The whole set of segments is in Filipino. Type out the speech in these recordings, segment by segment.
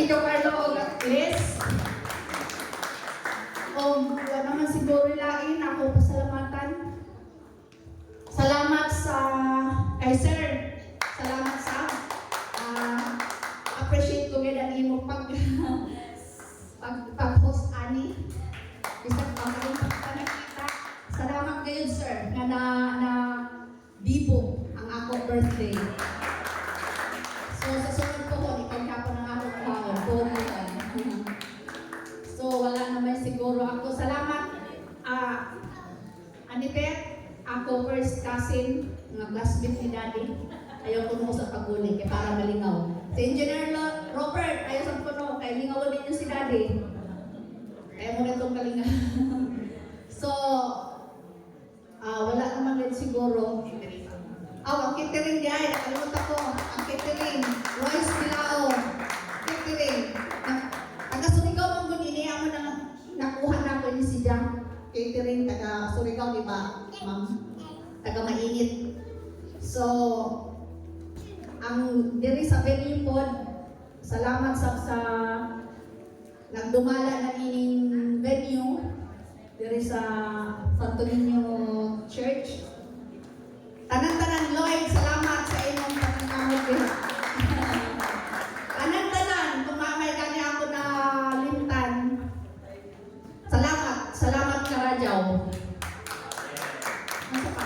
Tito Carlo Liz. Wala naman siguro lain ako pasalamatan. Salamat sa kay Sir. Salamat sa appreciate ko gid ang imo pag-host ani. Bisag pa kayo nakita. Salamat kayo sir na bibo ang ako birthday. So sa sunod ko ho ipagkapon ang ako taon. So wala naman siguro ako. Salamat Anipet, ako first cousin nga classmate ni Daddy. Ayaw ko mo sa paguli kaya para malingaw. Si Engineer Robert, ayaw sa puno kaya lingaw din si Daddy. Kaya mo rin itong kalinga. So, wala naman din siguro. Ang catering di ay, nakalimutan ko. Ang catering, Royce Bilao. Catering. Taga-Surigao ang iniya mo na nakuha na ko ni si Jang. Catering, taga-Surigao, di ba, ma'am? Taga-mainit. So, ang diri sa venue po, salamat sa nagdumala na ining venue diri sa Santo Niño Church. Tanan-tanan Lloyd, salamat sa inyong pagkakamot din. Tanan-tanan, tumamay kanya ako na limtan. Salamat ka Rajaw. Nasa pa?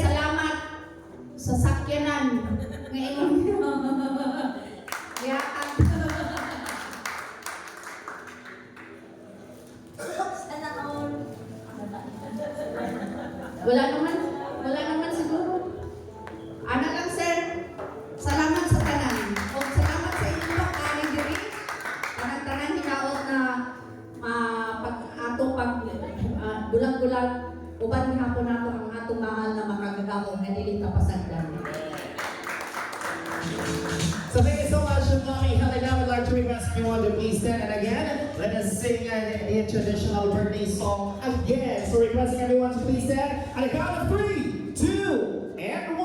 Salamat sa sakyanan ngayon. Yaan. Wala naman siguro. Ana lang sir. Salamat sa tanan. O salamat sa inyo kani diri. Tanan-tanan hinaot na bulag-bulag uban hapon nato ang atong mahal na makagagawon nga dili kapasagdan. So thank you so much, Mommy Helena. We'd like to request everyone to please stand, and again, let us sing a traditional birthday song again. So requesting everyone to please stand on the count of 3, 2, and 1.